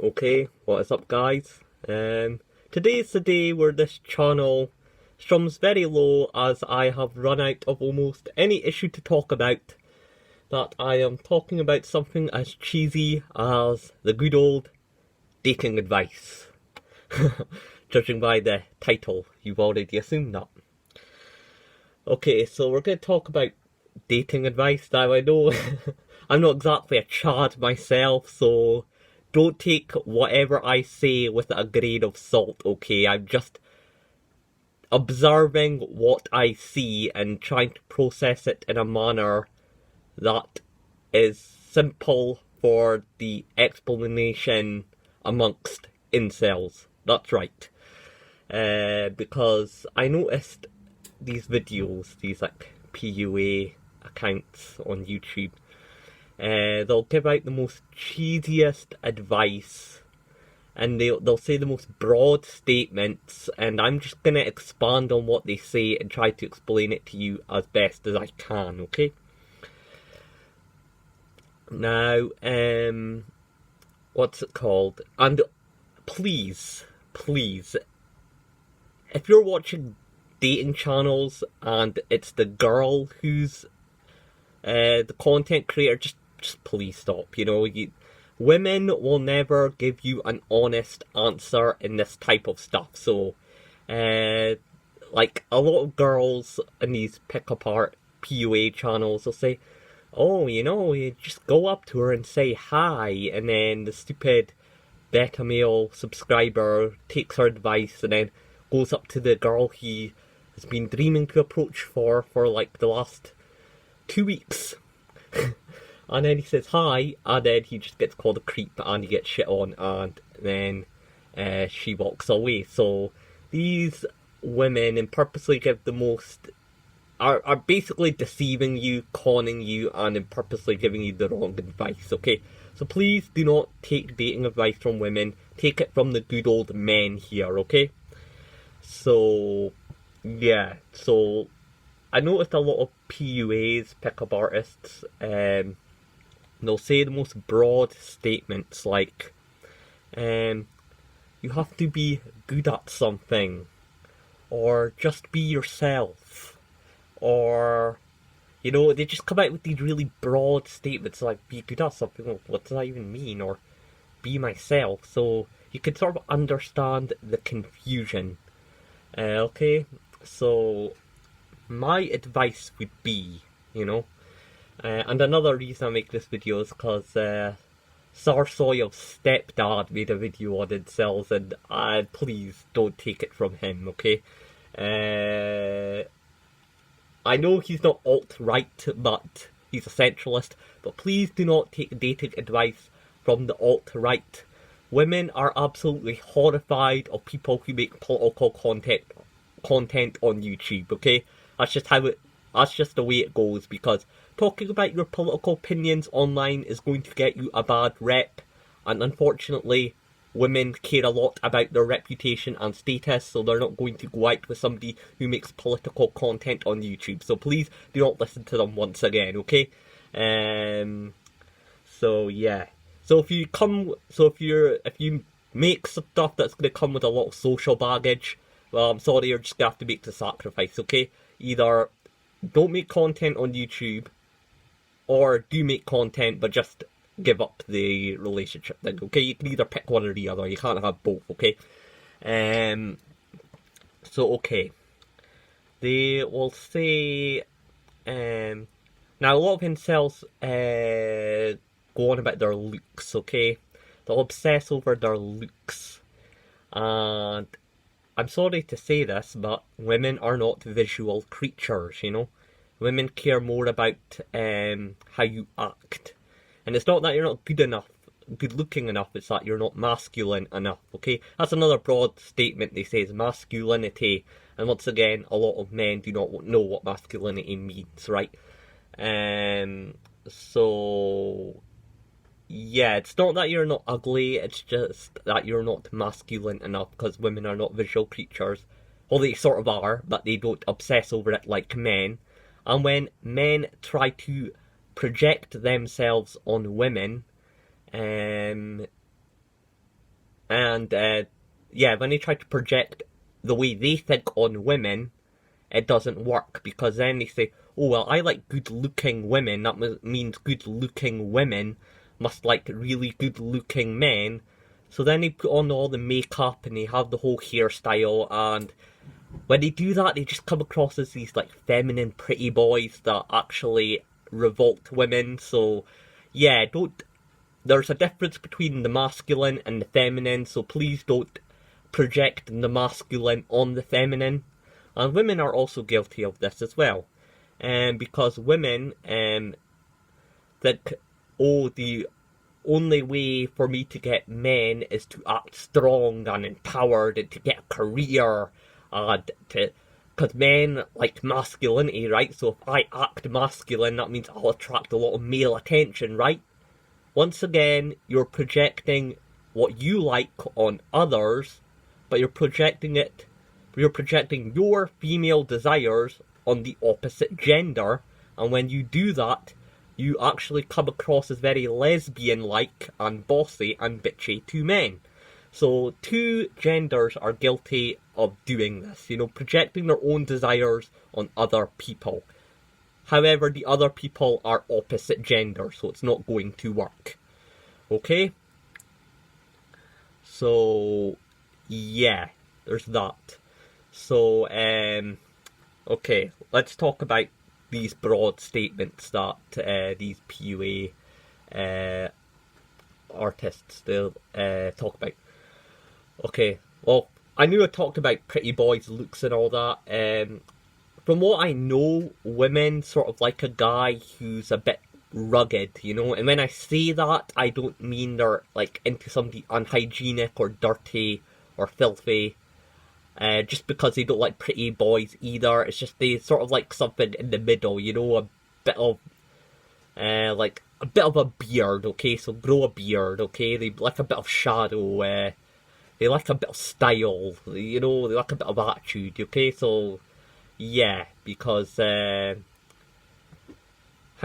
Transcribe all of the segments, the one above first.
Okay, what is up guys? Today is the day where this channel strums very low as I have run out of almost any issue to talk about. That I am talking about something as cheesy as the good old dating advice. Judging by the title, you've already assumed that. Okay, so we're going to talk about dating advice. Now I know I'm not exactly a Chad myself, so don't take whatever I say with a grain of salt, okay? I'm just observing what I see and trying to process it in a manner that is simple for the explanation amongst incels. That's right. Because I noticed these videos, these like PUA accounts on YouTube, they'll give out the most cheesiest advice and they'll say the most broad statements, and I'm just going to expand on what they say and try to explain it to you as best as I can, okay? Now, what's it called? And please, if you're watching dating channels and it's the girl who's the content creator, just please stop. Women will never give you an honest answer in this type of stuff. So, like a lot of girls in these pick apart PUA channels will say, "Oh, you just go up to her and say hi," and then the stupid beta male subscriber takes her advice and then goes up to the girl he has been dreaming to approach for like the last 2 weeks. And then he says hi, and then he just gets called a creep and he gets shit on, and then she walks away. So these women and purposely give the most are basically deceiving you, conning you, and then purposely giving you the wrong advice, okay? So please do not take dating advice from women. Take it from the good old men here, okay? So, yeah. So, I noticed a lot of PUAs, pickup artists, they'll say the most broad statements like, you have to be good at something, or just be yourself, or, they just come out with these really broad statements like, be good at something. Well, what does that even mean? Or, be myself. So, you can sort of understand the confusion. So, my advice would be, and another reason I make this video is because Sarsoy's stepdad made a video on incels, and please don't take it from him, okay? I know he's not alt-right, but he's a centralist, but please do not take dating advice from the alt-right. Women are absolutely horrified of people who make political content on YouTube, okay? That's just the way it goes, because talking about your political opinions online is going to get you a bad rep, and unfortunately, women care a lot about their reputation and status, so they're not going to go out with somebody who makes political content on YouTube. So please do not listen to them once again, okay? So yeah. So if you make stuff that's going to come with a lot of social baggage, well, I'm sorry, you're just going to have to make the sacrifice, okay? Either don't make content on YouTube, or do make content but just give up the relationship thing, okay? You can either pick one or the other, you can't have both, okay? Okay. They will say, now a lot of incels go on about their looks, okay? They'll obsess over their looks. And I'm sorry to say this, but women are not visual creatures, Women care more about how you act. And it's not that you're not good looking enough, it's that you're not masculine enough, okay? That's another broad statement they say is masculinity. And once again, a lot of men do not know what masculinity means, right? So, yeah, it's not that you're not ugly, it's just that you're not masculine enough, because women are not visual creatures. Well, they sort of are, but they don't obsess over it like men. And when men try to project themselves on women, And yeah, when they try to project the way they think on women, it doesn't work, because then they say, oh well, I like good looking women, that means good looking women must like really good looking men. So then they put on all the makeup and they have the whole hairstyle, and when they do that, they just come across as these like feminine pretty boys that actually revolt women. So yeah, there's a difference between the masculine and the feminine, so please don't project the masculine on the feminine. And women are also guilty of this as well. Because women think, oh, the only way for me to get men is to act strong and empowered and to get a career, and because men like masculinity, right? So if I act masculine, that means I'll attract a lot of male attention, right? Once again, you're projecting what you like on others, but you're projecting your female desires on the opposite gender, and when you do that, you actually come across as very lesbian-like and bossy and bitchy to men. So two genders are guilty of doing this, projecting their own desires on other people. However, the other people are opposite gender, so it's not going to work. Okay? So, yeah, there's that. So, okay, let's talk about these broad statements that these PUA artists talk about. Okay, well, I knew I talked about pretty boys' looks and all that. From what I know, women sort of like a guy who's a bit rugged, and when I say that, I don't mean they're like into somebody unhygienic or dirty or filthy. Just because they don't like pretty boys either. It's just they sort of like something in the middle, a bit of like a bit of a beard, okay? So grow a beard, okay? They like a bit of shadow, they like a bit of style, they like a bit of attitude, okay? So yeah, because how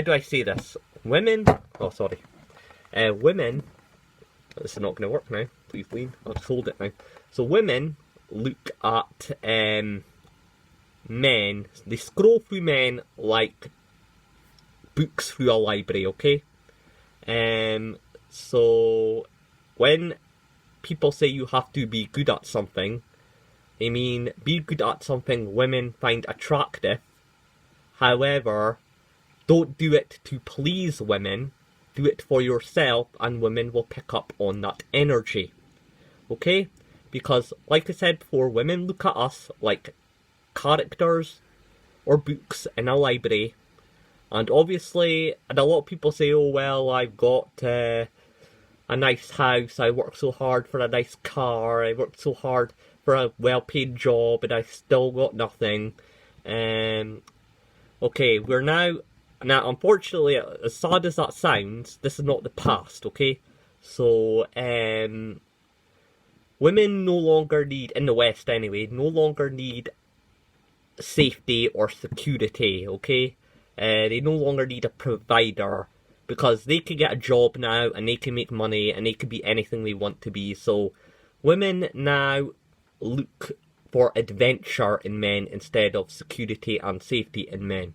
do I say this? Women, women, this is not going to work now, please lean, I'll just hold it now. So women look at men, they scroll through men like books through a library, okay? So when people say you have to be good at something, they mean be good at something women find attractive. However, don't do it to please women, do it for yourself, and women will pick up on that energy. Okay? Because, like I said before, women look at us like characters or books in a library. And obviously, and a lot of people say, oh well, I've got a nice house, I worked so hard for a nice car, I worked so hard for a well-paid job, and I still got nothing. Okay, we're now, unfortunately, as sad as that sounds, this is not the past, okay? So, women no longer need, in the West anyway, no longer need safety or security, okay? They no longer need a provider, because they can get a job now, and they can make money, and they can be anything they want to be. So women now look for adventure in men instead of security and safety in men.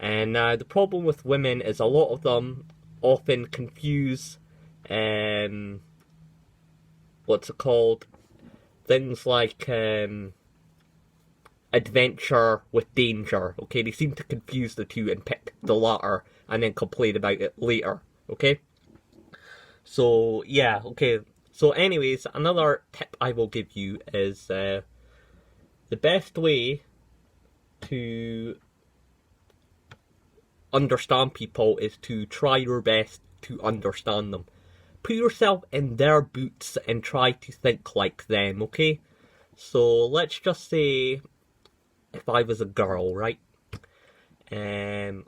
And now the problem with women is a lot of them often confuse what's it called? Things like adventure with danger, okay? They seem to confuse the two and pick the latter and then complain about it later, okay? So, yeah, okay. So anyways, another tip I will give you is the best way to understand people is to try your best to understand them. Put yourself in their boots and try to think like them, okay? So let's just say if I was a girl, right? And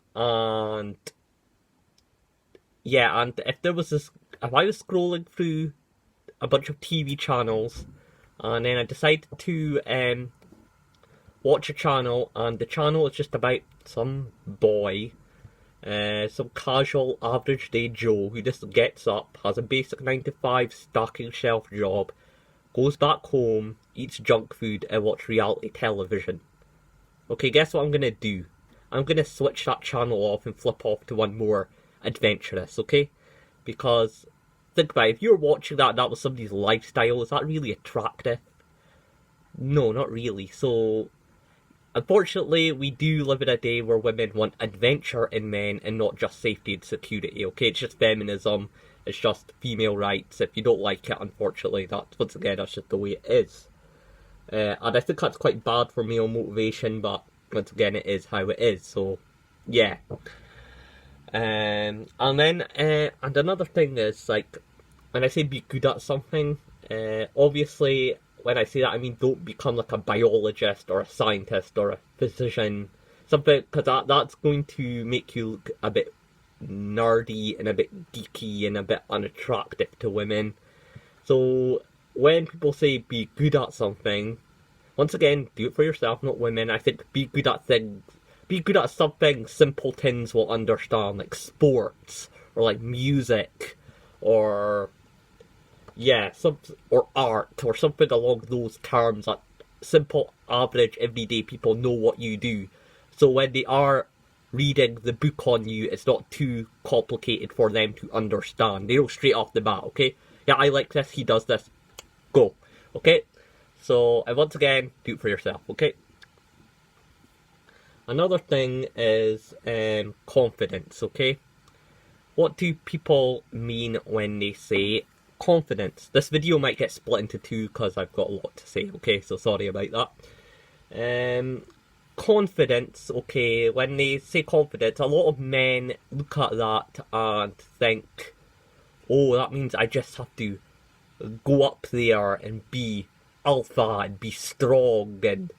yeah, and if I was scrolling through a bunch of TV channels, and then I decided to watch a channel, and the channel is just about some boy Some casual, average day Joe who just gets up, has a basic 9 to 5 stocking shelf job, goes back home, eats junk food, and watches reality television. Okay, guess what I'm gonna do? I'm gonna switch that channel off and flip off to one more adventurous, okay? Because, think about it, if you're watching that was somebody's lifestyle, is that really attractive? No, not really. So, unfortunately, we do live in a day where women want adventure in men and not just safety and security, okay? It's just feminism, it's just female rights. If you don't like it, unfortunately, once again, that's just the way it is. And I think that's quite bad for male motivation, but once again, it is how it is, so yeah. And then, and another thing is, like, when I say be good at something, obviously, when I say that, I mean don't become like a biologist or a scientist or a physician, something, because that's going to make you look a bit nerdy and a bit geeky and a bit unattractive to women. So when people say be good at something, once again, do it for yourself, not women. I think be good at things, be good at something simpletons will understand, like sports or like music or yeah, or art or something along those terms that simple, average, everyday people know what you do. So when they are reading the book on you, it's not too complicated for them to understand. They know straight off the bat, okay? Yeah, I like this, he does this, go, okay? So, and once again, do it for yourself, okay? Another thing is confidence, okay? What do people mean when they say confidence? This video might get split into two because I've got a lot to say, okay? So sorry about that. Confidence, okay, when they say confidence, a lot of men look at that and think, oh, that means I just have to go up there and be alpha and be strong and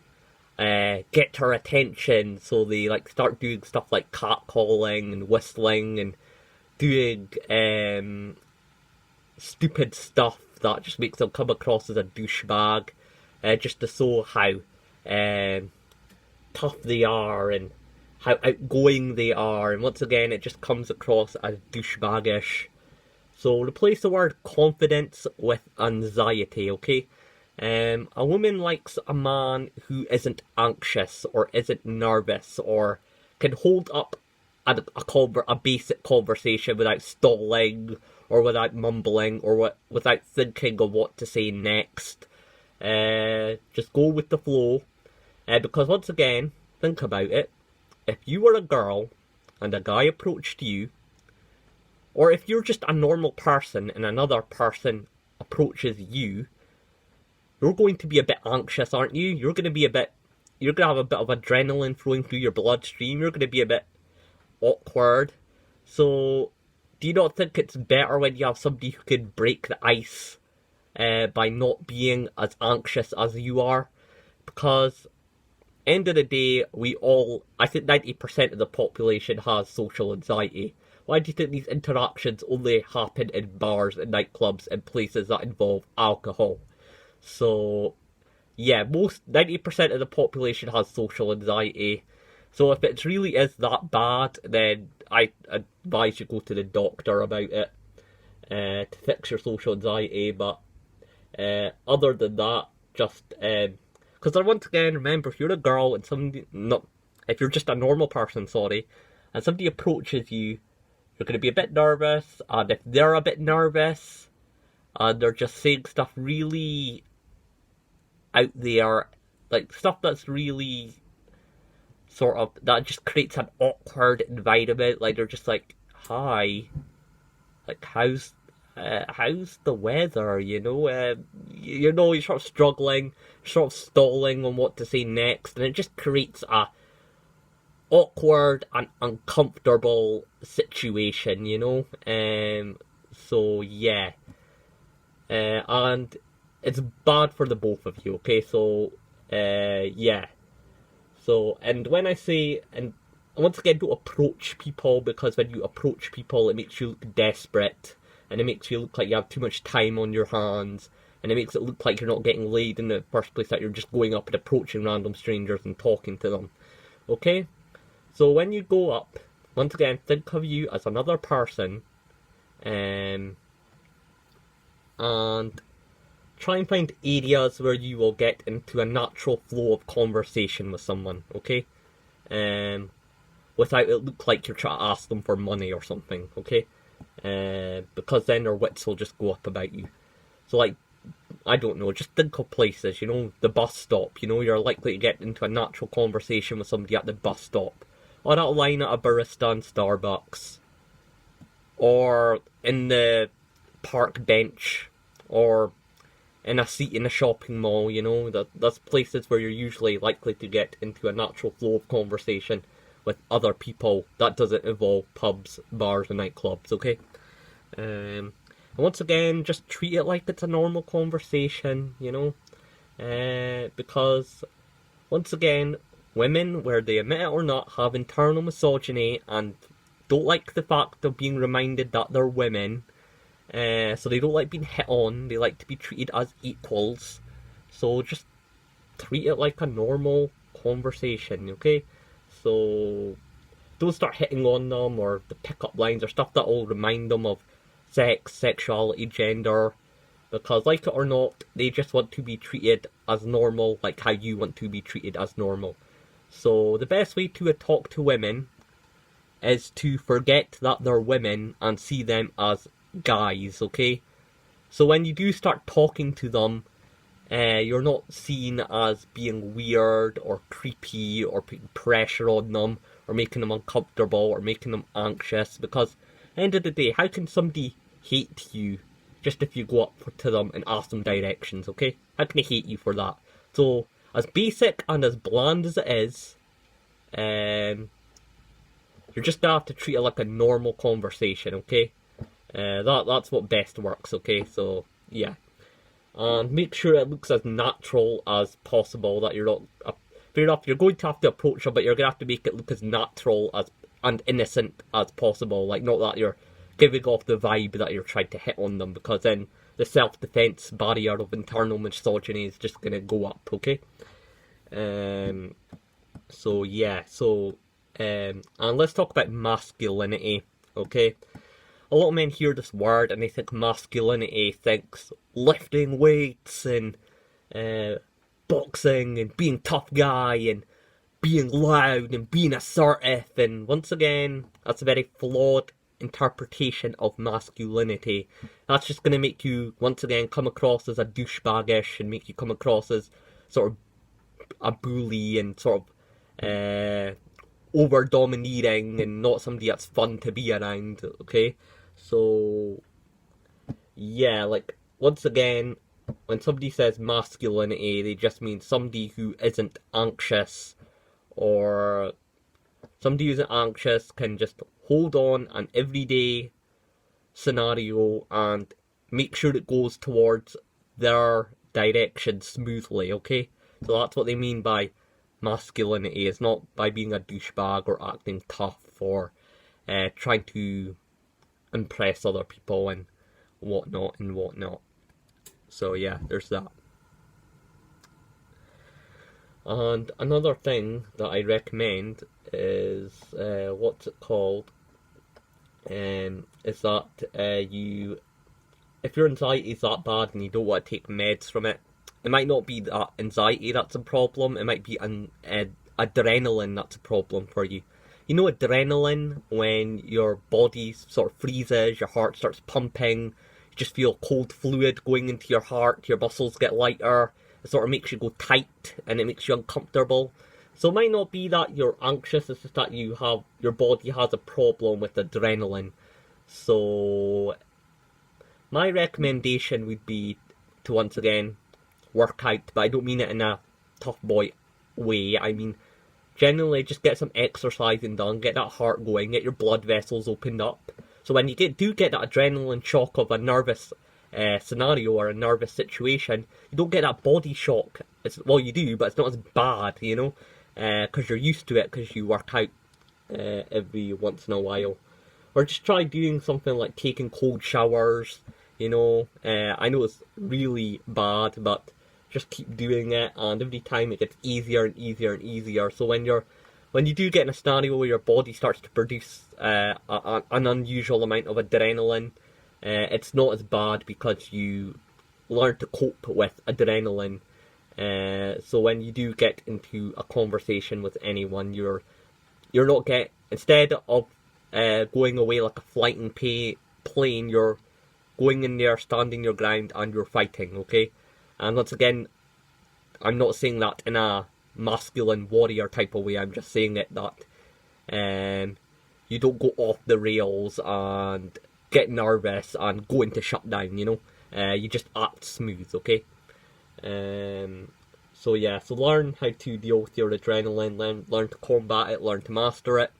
get her attention. So they like start doing stuff like catcalling and whistling and doing stupid stuff that just makes them come across as a douchebag, just to show how tough they are and how outgoing they are, and once again it just comes across as douchebaggish. So replace the word confidence with anxiety, okay? A woman likes a man who isn't anxious or isn't nervous or can hold up a basic conversation without stalling or without mumbling or without thinking of what to say next. Just go with the flow. Because once again, think about it. If you were a girl and a guy approached you, or if you're just a normal person and another person approaches you, you're going to be a bit anxious, aren't you? You're going to have a bit of adrenaline flowing through your bloodstream. You're going to be a bit awkward. So, do you not think it's better when you have somebody who can break the ice by not being as anxious as you are? Because end of the day, I think 90% of the population has social anxiety. Why do you think these interactions only happen in bars and nightclubs and places that involve alcohol? So, yeah, 90% of the population has social anxiety. So if it really is that bad, then I advise you go to the doctor about it to fix your social anxiety. But other than that, just because once again, remember, if you're a girl and if you're just a normal person, sorry, and somebody approaches you, you're going to be a bit nervous, and if they're a bit nervous, and they're just saying stuff really out there, like stuff that's really sort of, that just creates an awkward environment, like they're just like, hi, like how's the weather, you're sort of struggling, sort of stalling on what to say next, and it just creates a awkward and uncomfortable situation, so yeah, and it's bad for the both of you, okay? So yeah, so, and when I say, and once again, don't approach people, because when you approach people, it makes you look desperate, and it makes you look like you have too much time on your hands, and it makes it look like you're not getting laid in the first place, that you're just going up and approaching random strangers and talking to them, okay? So when you go up once again, think of you as another person, and try and find areas where you will get into a natural flow of conversation with someone, okay? Without it look like you're trying to ask them for money or something, okay? Because then their wits will just go up about you. So, like, I don't know, just think of places, you know, the bus stop, you know, you're likely to get into a natural conversation with somebody at the bus stop, or that line at a barista in Starbucks, or in the park bench, or in a seat in a shopping mall, you know, that's places where you're usually likely to get into a natural flow of conversation with other people that doesn't involve pubs, bars, and nightclubs, okay? And once again, just treat it like it's a normal conversation, you know? Because, once again, women, whether they admit it or not, have internal misogyny and don't like the fact of being reminded that they're women. So they don't like being hit on, they like to be treated as equals. So just treat it like a normal conversation, okay? So don't start hitting on them or the pickup lines or stuff that will remind them of sex, sexuality, gender. Because like it or not, they just want to be treated as normal, like how you want to be treated as normal. So the best way to talk to women is to forget that they're women and see them as guys, okay? So when you do start talking to them, you're not seen as being weird or creepy or putting pressure on them or making them uncomfortable or making them anxious, because at the end of the day, how can somebody hate you just if you go up to them and ask them directions, okay? How can they hate you for that? So, as basic and as bland as it is, you're just gonna have to treat it like a normal conversation, okay? That's what best works, okay? So, yeah. And make sure it looks as natural as possible, that you're not... fair enough, you're going to have to approach them, but you're going to have to make it look as natural as and innocent as possible. Like, not that you're giving off the vibe that you're trying to hit on them, because then the self-defense barrier of internal misogyny is just going to go up, okay? So, yeah, and let's talk about masculinity, okay? A lot of men hear this word and they think masculinity thinks lifting weights and boxing and being tough guy and being loud and being assertive, and once again, that's a very flawed interpretation of masculinity. That's just going to make you, once again, come across as a douchebaggish and make you come across as sort of a bully and sort of over-domineering and not somebody that's fun to be around, okay? So, yeah, like, once again, when somebody says masculinity, they just mean somebody who isn't anxious, or somebody who's anxious can just hold on an everyday scenario and make sure it goes towards their direction smoothly, okay? So that's what they mean by masculinity. It's not by being a douchebag or acting tough or trying to impress other people and whatnot. So yeah, there's that. And another thing that I recommend is, what's it called? Is that if your anxiety is that bad and you don't want to take meds from it, it might not be that anxiety that's a problem, it might be adrenaline that's a problem for you. You know adrenaline, when your body sort of freezes, your heart starts pumping, you just feel cold fluid going into your heart, your muscles get lighter, it sort of makes you go tight and it makes you uncomfortable. So it might not be that you're anxious, it's just that your body has a problem with adrenaline. So my recommendation would be to, once again, work out, but I don't mean it in a tough boy way. I mean, generally just get some exercising done, get that heart going, get your blood vessels opened up. So when you do get that adrenaline shock of a nervous scenario or a nervous situation, you don't get that body shock. Well, you do, but it's not as bad, you know, because you're used to it, because you work out every once in a while. Or just try doing something like taking cold showers, you know. I know it's really bad, but just keep doing it, and every time it gets easier and easier and easier. So when you're when you do get in a scenario where your body starts to produce an unusual amount of adrenaline, it's not as bad because you learn to cope with adrenaline. So when you do get into a conversation with anyone, you're not instead of going away like a flying plane, you're going in there, standing your ground, and you're fighting. Okay, and once again, I'm not saying that in a masculine warrior type of way. I'm just saying it that you don't go off the rails and get nervous and go into shutdown. You just act smooth. Okay. So yeah, so learn how to deal with your adrenaline, learn to combat it, learn to master it.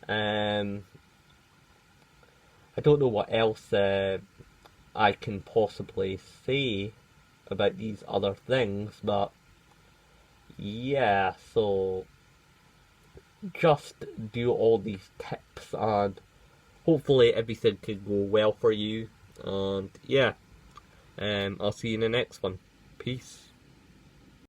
I don't know what else I can possibly say about these other things, but yeah, so just do all these tips and hopefully everything can go well for you. And yeah, I'll see you in the next one. Peace.